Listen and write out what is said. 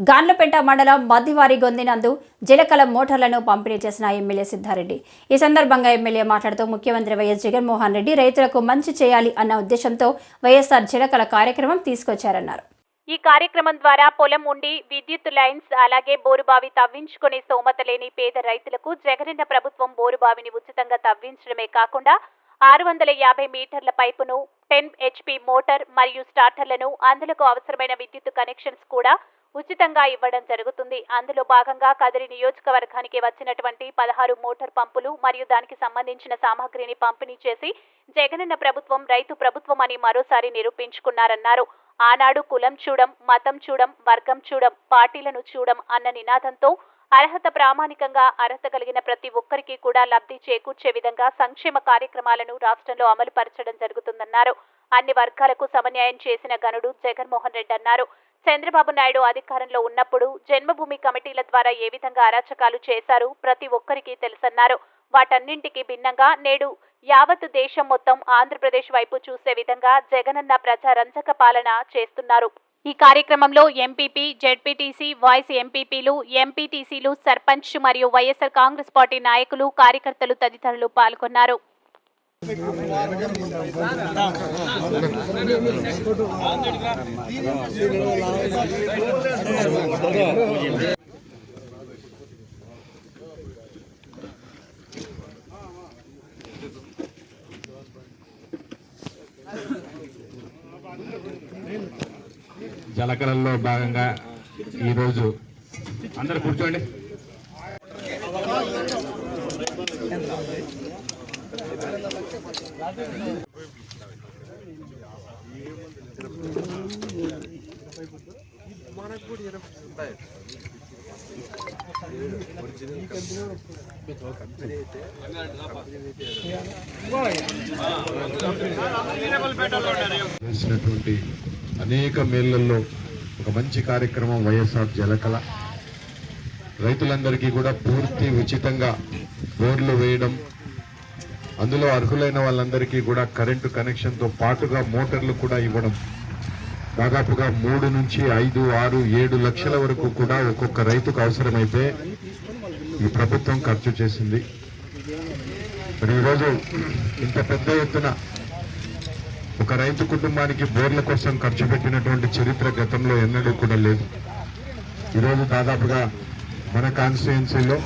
గాన్లపేట మండలం మద్దివారి గొందినందు జలకళ మోటార్లను పంపిణీ చేసిన ఎమ్మెల్యే సిద్ధారెడ్డి. ఈ సందర్భంగా ఎమ్మెల్యే మాట్లాడుతూ ముఖ్యమంత్రి వైఎస్ జగన్మోహన్ రెడ్డి రైతులకు మంచి చేయాలి అన్న ఉద్దేశంతో వైఎస్ఆర్ జలకళ కార్యక్రమం తీసుకొచ్చారన్నారు. ఈ కార్యక్రమం ద్వారా పొలం ఉండి విద్యుత్ లైన్స్ అలాగే బోరుబావి తవ్వించుకునే స్తోమత లేని పేద రైతులకు జగనన్న ప్రభుత్వం బోరుబావిని ఉచితంగా తవ్వించడమే కాకుండా 650 మీటర్ల పైపును 10 HP మోటార్ మరియు స్టార్టర్లను అందులకు అవసరమైన విద్యుత్ కనెక్షన్స్ కూడా ఉచితంగా ఇవ్వడం జరుగుతుంది. అందులో భాగంగా కదిరి నియోజకవర్గానికి వచ్చినటువంటి 16 మోటార్ పంపులు మరియు దానికి సంబంధించిన సామాగ్రిని పంపిణీ చేసి జగనన్న ప్రభుత్వం రైతు ప్రభుత్వం అని మరోసారి నిరూపించుకున్నారన్నారు. ఆనాడు కులం చూడం, మతం చూడం, వర్గం చూడం, పార్టీలను చూడం అన్న నినాదంతో అర్హత ప్రామాణికంగా అర్హత కలిగిన ప్రతి ఒక్కరికి కూడా లబ్ధి చేకూర్చే విధంగా సంక్షేమ కార్యక్రమాలను రాష్ట్రంలో అమలు పరచడం జరుగుతుందన్నారు. అన్ని వర్గాలకు సమన్యాయం చేసిన గనుడు జగన్మోహన్ రెడ్డి అన్నారు. చంద్రబాబు నాయుడు అధికారంలో ఉన్నప్పుడు జన్మభూమి కమిటీల ద్వారా ఏ విధంగా అరాచకాలు చేశారు ప్రతి ఒక్కరికి తెలుసన్నారు. వాటన్నింటికి భిన్నంగా నేడు యావత్ దేశం మొత్తం ఆంధ్రప్రదేశ్ వైపు చూసే విధంగా జగనన్న ప్రజారంజక పాలన చేస్తున్నారు. ఈ కార్యక్రమంలో ఎంపీపీ, జెడ్పీటీసీ, వాయిస్ ఎంపీపీలు, ఎంపీటీసీలు, సర్పంచ్ మరియు వైఎస్ఆర్ కాంగ్రెస్ పార్టీ నాయకులు, కార్యకర్తలు తదితరులు పాల్గొన్నారు. జలకళల్లో భాగంగా ఈరోజు అందరూ కూర్చోండి. చేసినటువంటి అనేక మేళ్లలో ఒక మంచి కార్యక్రమం వైఎస్ఆర్ జలకళ. రైతులందరికీ కూడా పూర్తి ఉచితంగా బోర్లు వేయడం, అందులో అర్హులైన వాళ్ళందరికీ కూడా కరెంటు కనెక్షన్తో పాటుగా మోటార్లు కూడా ఇవ్వడం. దాదాపుగా 3 నుంచి 5, 6, 7 లక్షల వరకు కూడా ఒక్కొక్క రైతుకు అవసరమైతే ఈ ప్రభుత్వం ఖర్చు చేసింది. మరి ఈరోజు ఇంత పెద్ద ఎత్తున ఒక రైతు కుటుంబానికి బోర్ల కోసం ఖర్చు పెట్టినటువంటి చరిత్ర గతంలో ఎన్నడూ కూడా లేదు. ఈరోజు దాదాపుగా మన కాన్స్టిట్యుయెన్సీలో